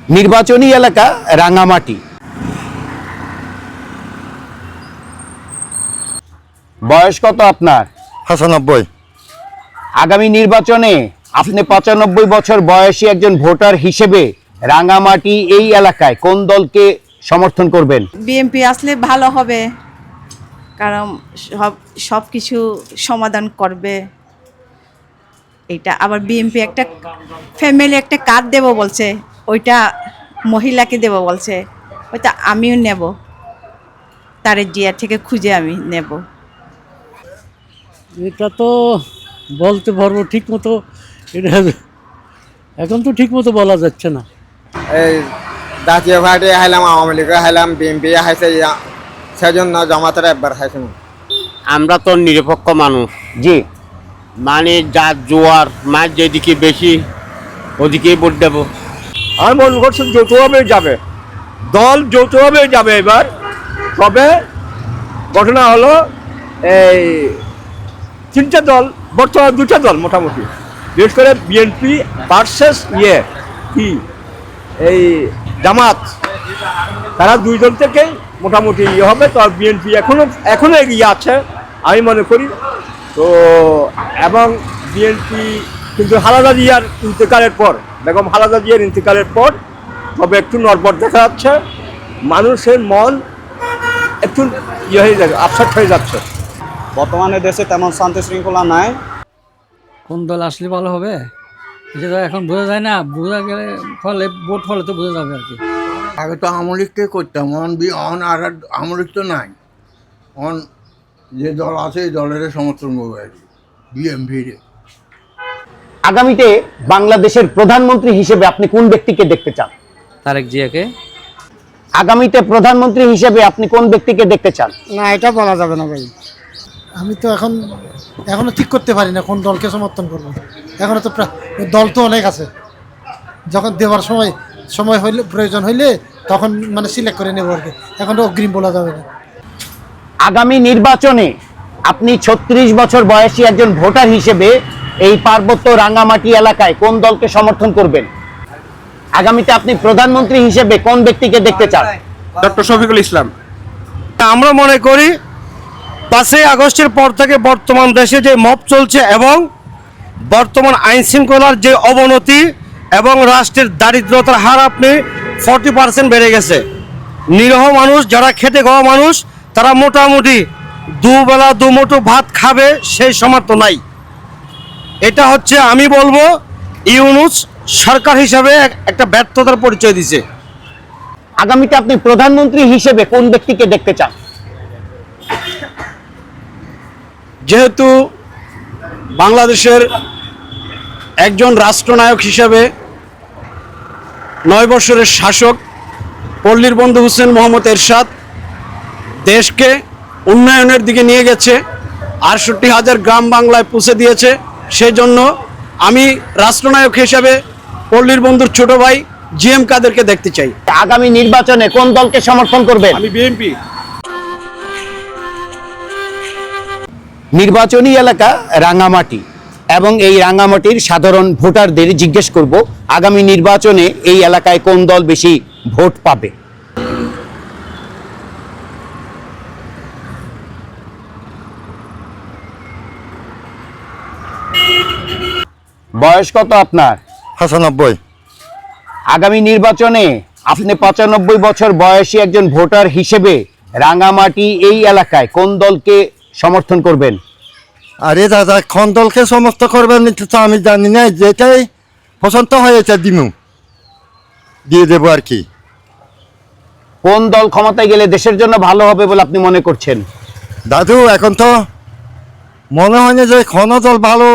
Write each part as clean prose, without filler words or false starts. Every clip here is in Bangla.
নির্বাচনী এলাকা রাঙামাটি। বয়স কত আপনার? 95। আগামী নির্বাচনে আপনি 95 বছর বয়সী একজন ভোটার হিসেবে রাঙামাটি এই এলাকায় কোন দলকে সমর্থন করবেন? বিএনপি আসলে ভালো হবে, কারণ সব কিছু সমাধান করবে। এটা আবার বিএনপি একটা ফ্যামিলি একটা কার্ড দেব বলছে, ওইটা মহিলাকে দেব বলছে, ওইটা আমিও নেব, তার জিয়া থেকে খুঁজে আমি নেব। এটা তো বলতে পারবো ঠিক মতো, এটা এখন তো ঠিক মতো বলা যাচ্ছে না। এই জাতীয় পার্টি হাইলাম, আওয়ামী লীগ হাইলাম, বিএনপি হাইছে, সেজন্য জামাতের একবার হাইছে। আমরা তো নিরপেক্ষ মানুষ, জি, মানে যার জোয়ার মাছ যেদিকে বেশি ওদিকেই ভোট দেবো। আমি মনে করছি যৌথভাবে যাবে, দল যৌথভাবে যাবে এবার। তবে ঘটনা হলো এই তিনটা দল, বর্তমান দুটা দল মোটামুটি, বিশেষ করে বিএনপি ভার্সেস কি এই জামাত, তারা দুই দল থেকেই মোটামুটি হবে। তো বিএনপি এখনো এগিয়ে আছে আমি মনে করি। তো এবং বিএনপি কিন্তু খালেদা জিয়ার ইন্তেকালের পর, বেগম খালেদা জিয়ার ইন্তেকালের পর তবে একটু নড়বড় দেখা যাচ্ছে, মানুষের মন একটু হয়ে যাচ্ছে, আপসেট হয়ে যাচ্ছে। বর্তমানে দেশে তেমন শান্তি শৃঙ্খলা নাই। কোন দল আসলে ভালো হবে এটা তো এখন বোঝা যায় না, বোঝা গেলে ফলে ভোট হলে তো বোঝা যাবে আর কি। আগে তো আওয়ামী লীগকে করতাম, অন আর আওয়ামী লীগ তো নাই, অন যে দল আছে এই দলের সমর্থন করবে আর কি, বিএনপির। আগামীতে বাংলাদেশের প্রধানমন্ত্রী হিসেবে আপনি কোন ব্যক্তিকে দেখতে চান? তারেক জিয়াকে। আগামীতে প্রধানমন্ত্রী হিসেবে আপনি কোন ব্যক্তিকে দেখতে চান? না, এটা বলা যাবে না ভাই। আমি তো এখনো ঠিক করতে পারি না কোন দলকে সমর্থন করবো। এখনো তো দল তো অনেক আছে, যখন দেওয়ার সময় হইলে, প্রয়োজন হইলে তখন মানে সিলেক্ট করে নেবো আর কি। এখন তো অগ্রিম বলা যাবে না। আগামী নির্বাচনে আপনি 36 বছর বয়সী একজন ভোটার হিসেবে এই পার্বত্য রাঙামাটি এলাকায় কোন দলকে সমর্থন করবেন? আগামীতে আপনি প্রধানমন্ত্রী হিসেবে কোন ব্যক্তিকে দেখতে চান? ডক্টর শফিকুল ইসলাম। আমরা মনে করি 5ই আগস্টের পর থেকে বর্তমান দেশে যে মব চলছে এবং বর্তমান আইন শৃঙ্খলার যে অবনতি এবং রাষ্ট্রের দারিদ্রতার হার আপনি 40% বেড়ে গেছে। নিরহ মানুষ, যারা খেটে খাওয়া মানুষ, তারা মোটামুটি দুবেলা দুমুঠো ভাত খাবে সেই সামর্থ্য নাই। এটা হচ্ছে আমি বলবো ইউনূস সরকার হিসাবে একটা ব্যর্থতার পরিচয় দিছে। আগামীতে আপনি প্রধানমন্ত্রী হিসেবে কোন ব্যক্তিকে দেখতে চান? যেহেতু বাংলাদেশের একজন রাষ্ট্রনায়ক হিসেবে 9 বছরের শাসক পল্লীর বন্ধু হোসেন মোহাম্মদ এরশাদ দেশকে উন্নয়নের দিকে নিয়ে গেছে, 68,000 গ্রাম বাংলায় পৌঁছে দিয়েছে। সেই জন্য আমি রাষ্ট্রনায়ক হিসেবে পল্লীর বন্ধুর ছোট ভাই জিএম কাদেরকে দেখতে চাই। আগামী নির্বাচনে কোন দলকে সমর্থন করবেন? আমি বিএনপি। নির্বাচনী এলাকা রাঙামাটি এবং এই রাঙামাটির সাধারণ ভোটারদের জিজ্ঞেস করব আগামী নির্বাচনে এই এলাকায় কোন দল বেশি ভোট পাবে। বয়স কত আপনার? 95। আগামী নির্বাচনে আপনি 95 বছর বয়সী একজন ভোটার হিসেবে রাঙামাটি এই এলাকায় কোন দলকে সমর্থন করবেন? আরে দাদা, কোন দলকে সমর্থন করবেন তো আমি জানি না, যেটাই পছন্দ হয়েছে দিয়ে দেবো আর কি। কোন দল ক্ষমতায় গেলে দেশের জন্য ভালো হবে বলে আপনি মনে করছেন? দাদু, এখন তো মনে হয় না যে কোনো দল ভালো,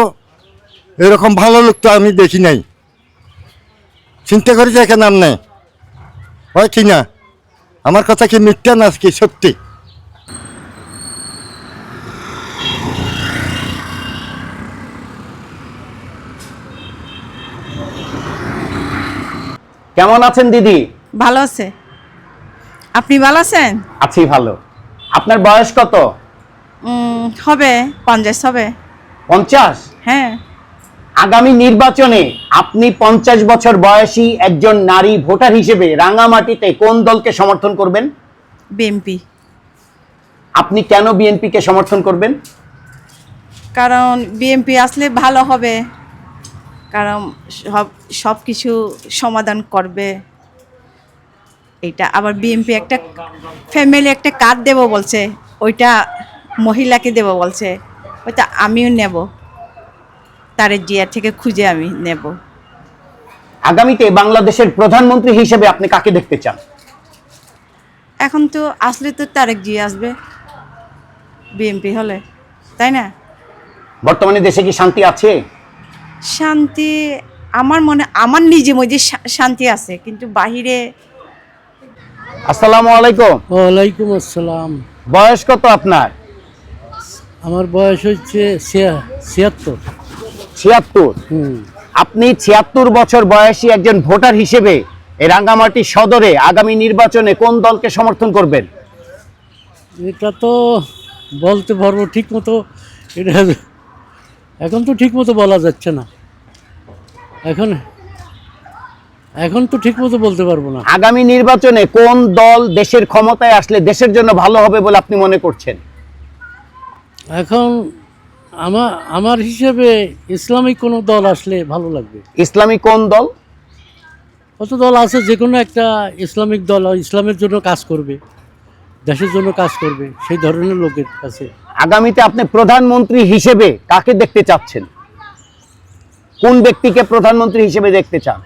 এরকম ভালো লোক তো আমি দেখি নাই। চিন্তা করি যে নাম নেই হয় কি না, আমার কথা কি মিথ্যা না কি সত্যি? কেমন আছেন দিদি? ভালো আছে, আপনি ভালো আছেন? আছি ভালো। আপনার বয়স কত? হবে 50 হবে। 50? হ্যাঁ। আগামী নির্বাচনে আপনি 50 বছর বয়সী একজন নারী ভোটার হিসেবে রাঙামাটিতে কোন দলকে সমর্থন করবেন? বিএমপি। আপনি কেন বিএনপিকে সমর্থন করবেন? কারণ বিএমপি আসলে ভালো হবে, কারণ সব কিছু সমাধান করবে। এইটা আবার বিএমপি একটা ফ্যামিলি একটা কার্ড দেবো বলছে, ওইটা মহিলাকে দেবো বলছে, ওইটা আমিও নেব, তারেক জিয়া থেকে খুঁজে আমি নেব। আগামীতে বাংলাদেশের প্রধানমন্ত্রী হিসেবে আপনি কাকে দেখতে চান? এখন তো আসলে তো তারেক জিয়া আসবে বিএমপি হলে, তাই না? বর্তমানে দেশে কি শান্তি আছে? শান্তি আমার নিজে মধ্যে শান্তি আছে, কিন্তু বাহিরে। আসসালামু আলাইকুম। ওয়ালাইকুম আসসালাম। বয়স কত আপনার? আমার বয়স হচ্ছে 76। 76। আপনি 76 বছর বয়সী একজন ভোটার হিসেবে এই রাঙ্গামাটি সদরে আগামী নির্বাচনে কোন দলকে সমর্থন করবেন? এটা তো বলতে পারবো ঠিক মতো, এটা এখন তো ঠিক মতো বলা যাচ্ছে না। এখন তো ঠিক মতো বলতে পারবো না। আগামী নির্বাচনে কোন দল দেশের ক্ষমতায় আসলে দেশের জন্য ভালো হবে বলে আপনি মনে করছেন? এখন আমার হিসেবে ইসলামিক কোনো দল আসলে ভালো লাগবে। ইসলামিক কোন দল? কত দল আছে, যে কোনো একটা ইসলামিক দল ইসলামের জন্য কাজ করবে, দেশের জন্য কাজ করবে, সেই ধরনের লোকের কাছে। আগামীতে আপনি প্রধানমন্ত্রী হিসেবে কাকে দেখতে চাচ্ছেন? কোন ব্যক্তিকে প্রধানমন্ত্রী হিসেবে দেখতে চান?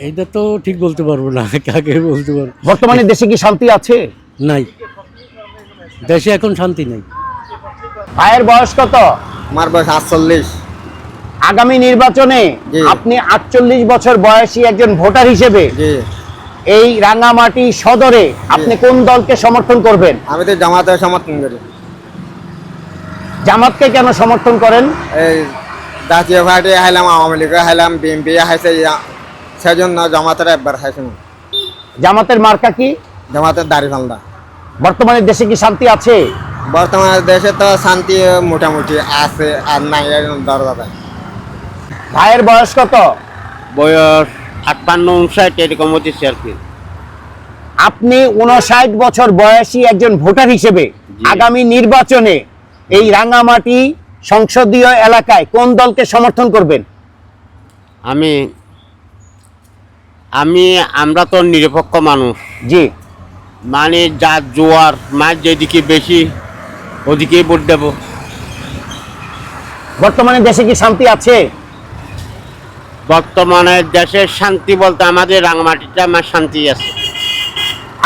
এইটা তো ঠিক বলতে পারবো না, কাকে বলতে পারবো। বর্তমানে দেশে কি শান্তি আছে? নাই, দেশে এখন শান্তি নেই। ভাইয়ের বয়স কত? আমার বয়স 48। আগামী নির্বাচনে জি। আপনি 48 বছর বয়সী একজন ভোটার হিসেবে জি, এই রাঙ্গামাটি সদরে আপনি কোন দলকে সমর্থন করবেন? আমি তো জামাতের সমর্থন করি। জামাতকে কেন সমর্থন করেন? এই জাতীয় পার্টি হাইলাম, আওয়ামী লীগ হাইলাম, বিএনপি হাইছে, সেজন্য জামাতের একবার হাইছে। জামাতের মার্কা কি? জামাতের দাড়ি পাল্লা। বর্তমানে দেশে কি শান্তি আছে? বর্তমানে দেশে তো শান্তি মোটামুটি আছে, আর নাই দরজা। ভাইয়ের বয়স কত? বয়স 58-59 এরকম হচ্ছে আর কি। আপনি 59 বছর বয়সী একজন ভোটার হিসেবে আগামী নির্বাচনে এই রাঙ্গামাটি সংসদীয় এলাকায় কোন দলকে সমর্থন করবেন? আমরা তো নিরপেক্ষ মানুষ, জি। মানে যা জোয়ার মাছ যেদিকে বেশি ওদিকেই ভোট দেব। বর্তমানে দেশে কি শান্তি আছে? বর্তমানে দেশের শান্তি বলতে আমাদের রাঙামাটিতে আমার শান্তি আছে।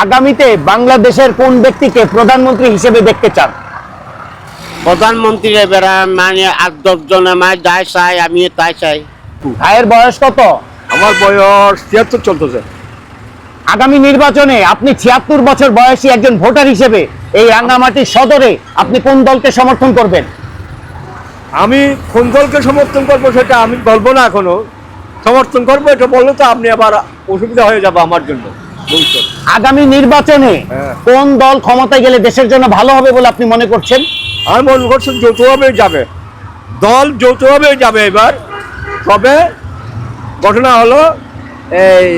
আগামীতে বাংলাদেশের কোন ব্যক্তিকে প্রধানমন্ত্রী হিসেবে দেখতে চান? প্রধানমন্ত্রী এবারে মানে 8-10 জনে মাছ যাই চাই, আমি তাই চাই। ভাইয়ের বয়স কত? আমার বয়স 73 চলতেছে। আগামী নির্বাচনে আপনি 76 বছর বয়সী একজন ভোটার হিসেবে এই রাঙ্গামাটি সদরে আপনি কোন দলকে সমর্থন করবেন? আমি কোন দলকে সমর্থন করবো সেটা আমি বলবো না এখনো। সমর্থন করবো এটা বললে তো আপনি আবার অসুবিধা হয়ে যাবে আমার জন্য। বুঝছেন? আগামী নির্বাচনে হ্যাঁ। কোন দল ক্ষমতায় গেলে দেশের জন্য ভালো হবে বলে আপনি মনে করছেন? আমি মনে করছি যৌথভাবেই যাবে, দল যৌথভাবেই যাবে এবার। তবে ঘটনা হলো এই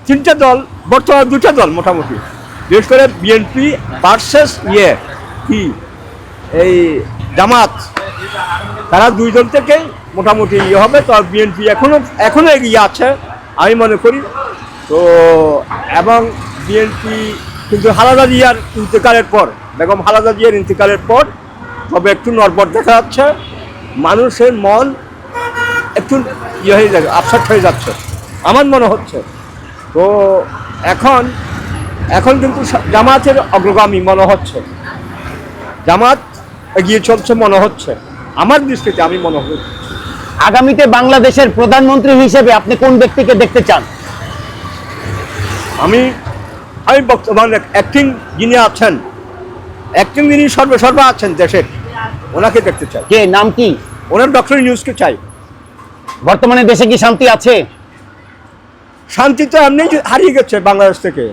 3টে দল, বর্তমানে 2টা দল মোটামুটি, বিশেষ করে বিএনপি ভার্সেস কি এই জামাত, তারা 2 দল থেকেই মোটামুটি হবে। তো বিএনপি এখনো এগিয়ে আছে আমি মনে করি। তো এবং বিএনপি কিন্তু খালেদা জিয়ার ইন্তেকালের পর, বেগম খালেদা জিয়ার ইন্তেকালের পর তবে একটু নড়বড় দেখা যাচ্ছে, মানুষের মন একটু হয়ে যাবে, আপসেট হয়ে যাচ্ছে আমার মনে হচ্ছে। তো এখন কিন্তু জামাতের অগ্রগামী মনে হচ্ছে, জামাত এগিয়ে চলছে মনে হচ্ছে আমার দৃষ্টিতে, আমি মনে হচ্ছে। আগামীতে বাংলাদেশের প্রধানমন্ত্রী হিসেবে আপনি কোন ব্যক্তিকে দেখতে চান? আমি বর্তমানে অ্যাক্টিং যিনি আছেন, যিনি সর্বে আছেন দেশের, ওনাকে দেখতে চাই। কে, নাম কি? ওনার ডক্টর ইউনূসকে চাই। বর্তমানে দেশে কি শান্তি আছে? শান্তি তো এমনি হারিয়ে গেছে বাংলাদেশ থেকে,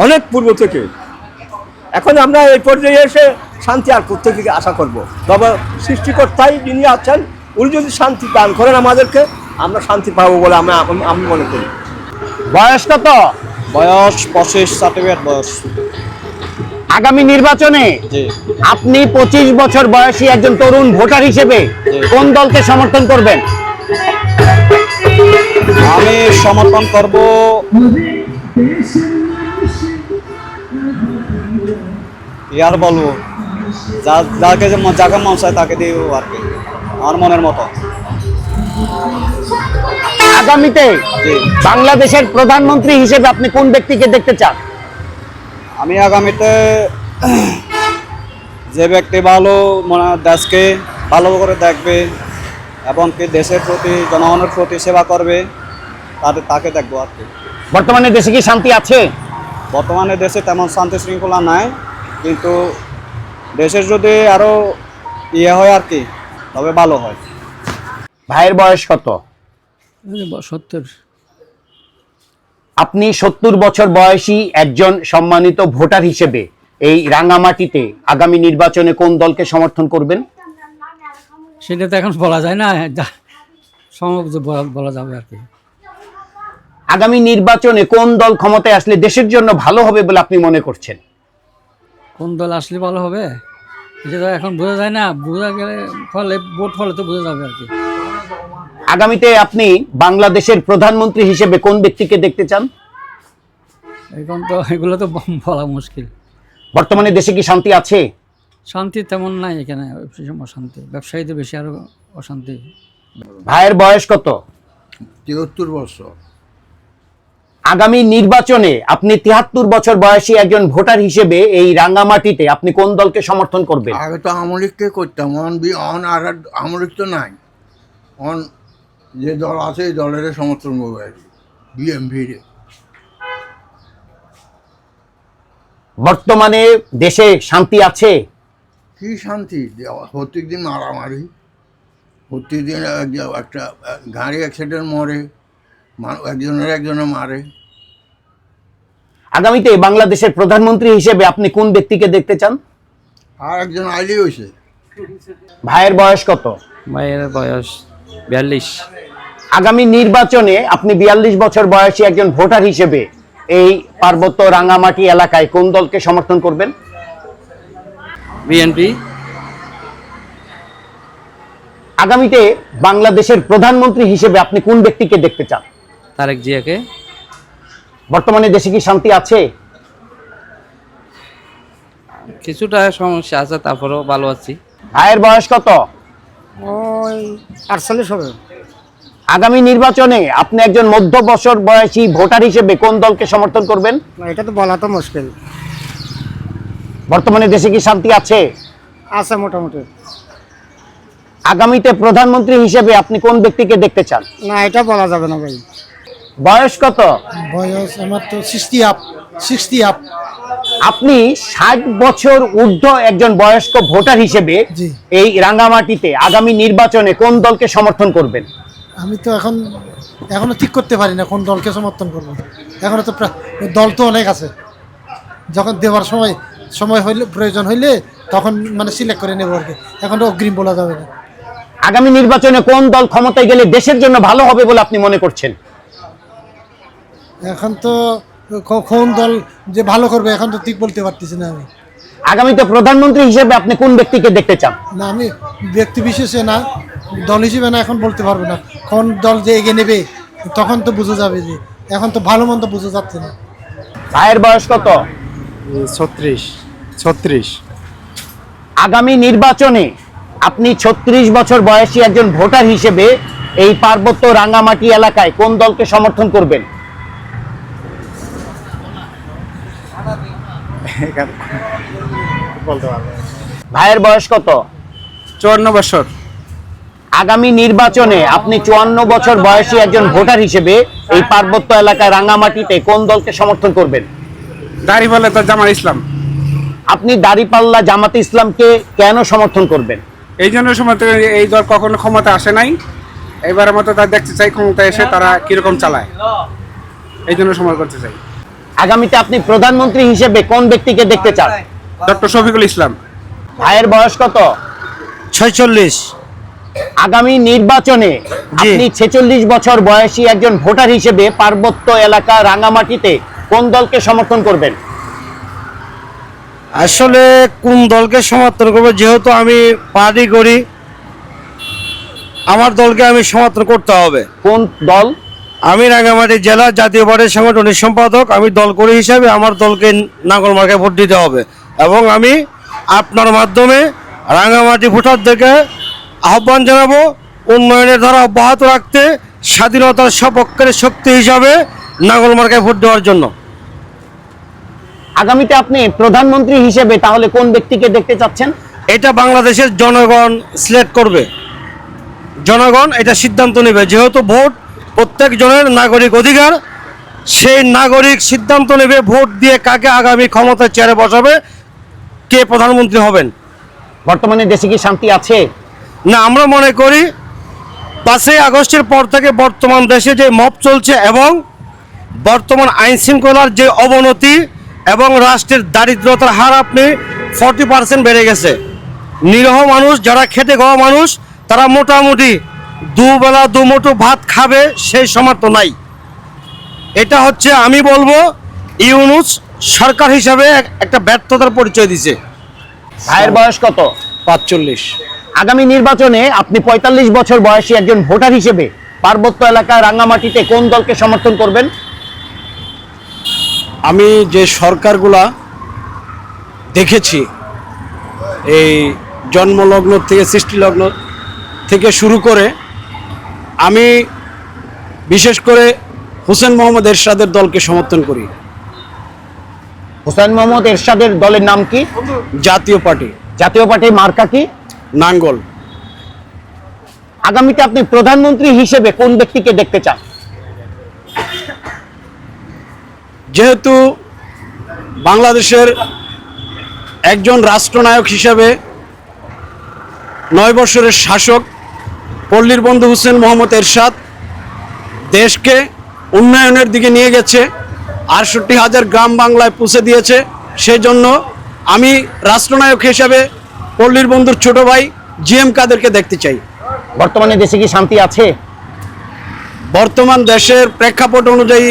অনেক পূর্ব থেকে। এখন আমরা এই পর্যায়ে এসে শান্তি আর কোথা থেকে আশা করবো? তবে সৃষ্টিকর্তাই যিনি আছেন উনি যদি শান্তি দান করেন আমাদেরকে, আমরা শান্তি পাবো বলে আমি মনে করি। বয়স কত? বয়স 25 সার্টিফিকেট বয়স। আগামী নির্বাচনে জি। আপনি 25 বছর বয়সী একজন তরুণ ভোটার হিসেবে কোন দলকে সমর্থন করবেন? আমি সমর্থন করব ইয়ার বলবো যাকে যাকে মন চায় তাকে দিও আর কি, আমার মনের মতো। আগামীতে বাংলাদেশের প্রধানমন্ত্রী হিসেবে আপনি কোন ব্যক্তিকে দেখতে চান? আমি আগামীতে যে ব্যক্তি ভালো দেশকে ভালো করে দেখবে এবং কি দেশের প্রতি জনগণের প্রতি সেবা করবে তাকে দেখবো আর কি। বর্তমানে দেশে কি শান্তি আছে? বর্তমানে দেশে তেমন শান্তি শৃঙ্খলা নাই, কিন্তু দেশের যদি আরো হয় আর কি, তবে ভালো হয়। ভাইয়ের বয়স কত? 70। আপনি 70 বছর বয়সী একজন সম্মানিত ভোটার হিসেবে এই রাঙামাটিতে আগামী নির্বাচনে কোন দলকে সমর্থন করবেন? সেটা তো এখন বলা যায় না, সম্ভব বলা যাবে আর কি। আগামী নির্বাচনে কোন দল ক্ষমতায় আসলে দেশের জন্য ভালো হবে বলে আপনি মনে করছেন? কোন দল আসলে ভালো হবে এটা তো এখন বোঝা যায় না, বোঝা গেলে ফলে ভোট ফলে তো বোঝা যাবে আর কি। আগামীতে আপনি বাংলাদেশের প্রধানমন্ত্রী হিসেবে কোন ব্যক্তিকে দেখতে চান? এখন তো এগুলো তো বলা মুশকিল। বর্তমানে দেশে কি শান্তি আছে? শান্তি তেমন নাই এখানে, অশান্তি, ব্যবসায়ীদের বেশি আরো অশান্তি। ভাইয়ের বয়স কত? 73 বছর। আগামী নির্বাচনে আপনি 73 বছর বয়সী একজন ভোটার হিসেবে এই রাঙ্গামাটিতে আপনি কোন দলকে সমর্থন করবেন? আগে তো আওয়ামী লীগকে করতাম, অন আর আওয়ামী লীগ তো নাই, অন যে দল আছে এই দলের সমর্থন করবো আর কি, বিএমপি। বর্তমানে দেশে শান্তি আছে? কি শান্তি? প্রত্যেকদিন মারামারি, প্রত্যেকদিন একটা গাড়ি অ্যাক্সিডেন্ট মরে, একজনে মারে। আগামীতে বাংলাদেশের প্রধানমন্ত্রী হিসেবে আপনি কোন ব্যক্তিকে দেখতে চান? আর একজন আইলি হয়েছে। ভাইয়ের বয়স কত? ভাইয়ের বয়স 42। আগামী নির্বাচনে আপনি 42 বছর বয়সী একজন ভোটার হিসেবে এই পার্বত্য রাঙ্গামাটি এলাকায় কোন দলকে সমর্থন করবেন? বিএনপি। আগামীতে বাংলাদেশের প্রধানমন্ত্রী হিসেবে আপনি কোন ব্যক্তিকে দেখতে চান? তারেক জিয়াকে। বর্তমানে দেশে কি শান্তি আছে? কিছুটা সমস্যা আছে, তারপরেও ভালো আছি। ভাইয়ের বয়স কত? ওই 48 হবে। আগামী নির্বাচনে আপনি একজন মধ্য বছর বয়সী ভোটার হিসেবে কোন দলকে সমর্থন করবেন? এটা তো বলা তো মুশকিল। বর্তমানে দেশে কি শান্তি আছে? আছে মোটামুটি। আগামীতে প্রধানমন্ত্রী হিসেবে আপনি কোন ব্যক্তিকে দেখতে চান? না, এটা বলা যাবে না ভাই। বয়স কত? বয়স আমার তো 60 আপ। আপনি 60 বছর ঊর্ধ্ব একজন বয়স্ক ভোটার হিসেবে জি। এই রাঙ্গামাটিতে আগামী নির্বাচনে কোন দলকে সমর্থন করবেন? আমি তো এখনো ঠিক করতে পারি না কোন দলকে সমর্থন করবো। এখনো তো দল তো অনেক আছে, যখন দেওয়ার সময় হইলে, প্রয়োজন হইলে তখন মানে সিলেক্ট করে নেবো আর কি। এখন তো অগ্রিম বলা যাবে না। আগামী নির্বাচনে কোন দল ক্ষমতায় গেলে দেশের জন্য ভালো হবে বলে আপনি মনে করছেন? এখন তো কোন দল যে ভালো করবে এখন তো ঠিক বলতে পারতেছি না আমি। আগামীতে প্রধানমন্ত্রী হিসেবে আপনি কোন ব্যক্তিকে দেখতে চান? না, আমি ব্যক্তি বিশেষে না, দল হিসেবে না, এখন বলতে পারবো না কোন দল যে এগিয়ে নেবে, তখন তো বোঝা যাবে। যে এখন তো ভালো মন্দ বোঝা যাচ্ছে না। ভাইয়ের বয়স কত? 36। আগামী নির্বাচনে আপনি 36 বছর বয়সী একজন ভোটার হিসেবে এই পার্বত্য রাঙ্গামাটি এলাকায় কোন দলকে সমর্থন করবেন? ভাইয়ের বয়স কত? 54 বছর। আগামী নির্বাচনে আপনি 54 বছর বয়সী একজন ভোটার হিসেবে এই পার্বত্য এলাকায় রাঙ্গামাটিতে কোন দলকে সমর্থন করবেন? দাঁড়িপাল্লা তো জামাত ইসলাম। আপনি দাঁড়িপাল্লা জামাতে ইসলামকে কেন সমর্থন করবেন? এই জন্য সমর্থন, এই দল কখনো ক্ষমতা আসে নাই, এবারের মতো তারা দেখতে চাই ক্ষমতা এসে তারা কিরকম চালায়, এই জন্য সমর্থন করতে চাই। আগামীতে আপনি প্রধানমন্ত্রী হিসেবে কোন ব্যক্তিকে দেখতে চান? ডক্টর শফিকুল ইসলাম। ভাইয়ের বয়স কত? 46। আগামী নির্বাচনে আপনি 46 বছর বয়সী একজন ভোটার হিসেবে পার্বত্য এলাকা রাঙ্গামাটিতে কোন দলকে সমর্থন করবেন? আসলে কোন দলকে সমর্থন করবো, যেহেতু আমি পার্টি করি, আমার দলকে আমি সমর্থন করতে হবে। কোন দল? আমি রাঙ্গামাটি জেলা জাতীয় পার্টির সাংগঠনিক সম্পাদক। আমি দল করি হিসাবে আমার দলকে নাগরমার্কায় ভোট দিতে হবে, এবং আমি আপনার মাধ্যমে রাঙ্গামাটি ভোটারদেরকে আহ্বান জানাবো উন্নয়নের ধারা অব্যাহত রাখতে, স্বাধীনতার সপক্ষের শক্তি হিসাবে নাগরমার্কায় ভোট দেওয়ার জন্য। আগামীতে আপনি প্রধানমন্ত্রী হিসেবে তাহলে কোন ব্যক্তিকে দেখতে চাচ্ছেন? এটা বাংলাদেশের জনগণ সিলেক্ট করবে, জনগণ এটা সিদ্ধান্ত নেবে। যেহেতু ভোট প্রত্যেক জনের নাগরিক অধিকার, সেই নাগরিক সিদ্ধান্ত নেবে ভোট দিয়ে কাকে আগামী ক্ষমতার চেয়ারে বসাবে, কে প্রধানমন্ত্রী হবেন। বর্তমানে দেশে কি শান্তি আছে? না, আমরা মনে করি 5ই আগস্টের পর থেকে বর্তমান দেশে যে মব চলছে এবং বর্তমান আইন শৃঙ্খলার যে অবনতি এবং রাষ্ট্রের দারিদ্রতার হার আপনি 40% বেড়ে গেছে। নিরহ মানুষ, যারা খেটে খাওয়া মানুষ, তারা মোটামুটি দুবেলা দুমুঠো ভাত খাবে সেই সামর্থ্য নাই। এটা হচ্ছে আমি বলবো ইউনূস সরকার হিসাবে একটা ব্যর্থতার পরিচয় দিছে। ভাইয়ের বয়স কত? 45। আগামী নির্বাচনে আপনি 45 বছর বয়সী একজন ভোটার হিসেবে পার্বত্য এলাকা রাঙ্গামাটিতে কোন দলকে সমর্থন করবেন? আমি যে সরকারগুলা দেখেছি, এই জন্মলগ্ন থেকে সৃষ্টিলগ্ন থেকে শুরু করে, আমি বিশেষ করে হোসেন মোহাম্মদ এরশাদের দলকে সমর্থন করি। হোসেন মোহাম্মদ এরশাদের দলের নাম কি? জাতীয় পার্টি। জাতীয় পার্টির মার্কা কি? নাঙ্গল। আগামীতে আপনি প্রধানমন্ত্রী হিসেবে কোন ব্যক্তিকে দেখতে চান? যেহেতু বাংলাদেশের একজন রাষ্ট্রনায়ক হিসাবে 9 বছরের শাসক পল্লীর বন্ধু হোসেন মোহাম্মদ এরশাদ দেশকে উন্নয়নের দিকে নিয়ে গেছে, 68,000 গ্রাম বাংলায় পৌঁছে দিয়েছে, সেই জন্য আমি রাষ্ট্রনায়ক হিসাবে পল্লীর বন্ধুর ছোট ভাই জিএম কাদেরকে দেখতে চাই। বর্তমানে দেশে কি শান্তি আছে? বর্তমান দেশের প্রেক্ষাপট অনুযায়ী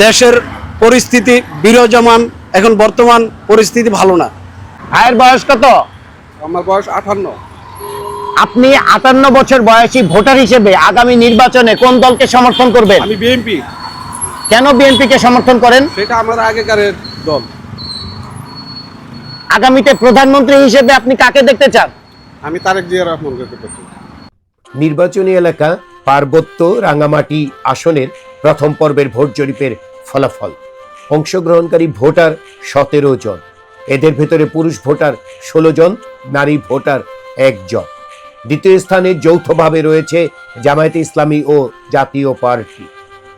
দেশের পরিস্থিতি বিরাজমান, এখন বর্তমান পরিস্থিতি ভালো না। ভাইয়ের বয়স কত? আমার বয়স 58। আপনি 58 বছর বয়সী ভোটার হিসেবে আগামী নির্বাচনে কোন দলকে সমর্থন করবেন? আমি বিএনপি। কেন বিএনপিকে সমর্থন করেন? সেটা আমাদের আগেকারের দল। আগামীতে প্রধানমন্ত্রী হিসেবে আপনি কাকে দেখতে চান? আমি তারেক জিয়া রহমান দেখতে চাই। নির্বাচনী এলাকা পার্বত্য রাঙ্গামাটি আসনের প্রথম পর্বের ভোট জরিপের ফলাফল। অংশগ্রহণকারী ভোটার 17 জন, এদের ভেতরে পুরুষ ভোটার 16 জন, নারী ভোটার 1 জন। দ্বিতীয় স্থানে যৌথভাবে রয়েছে জামায়াতে ইসলামী ও জাতীয় পার্টি।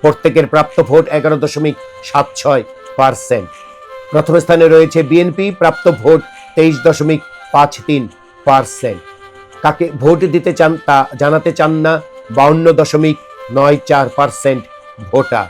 প্রত্যেকের প্রাপ্ত ভোট 11.76%। প্রথম স্থানে রয়েছে বিএনপি, প্রাপ্ত ভোট 23.53%। কাকে ভোট দিতে চান তা জানাতে চান না 52.94% ভোটার।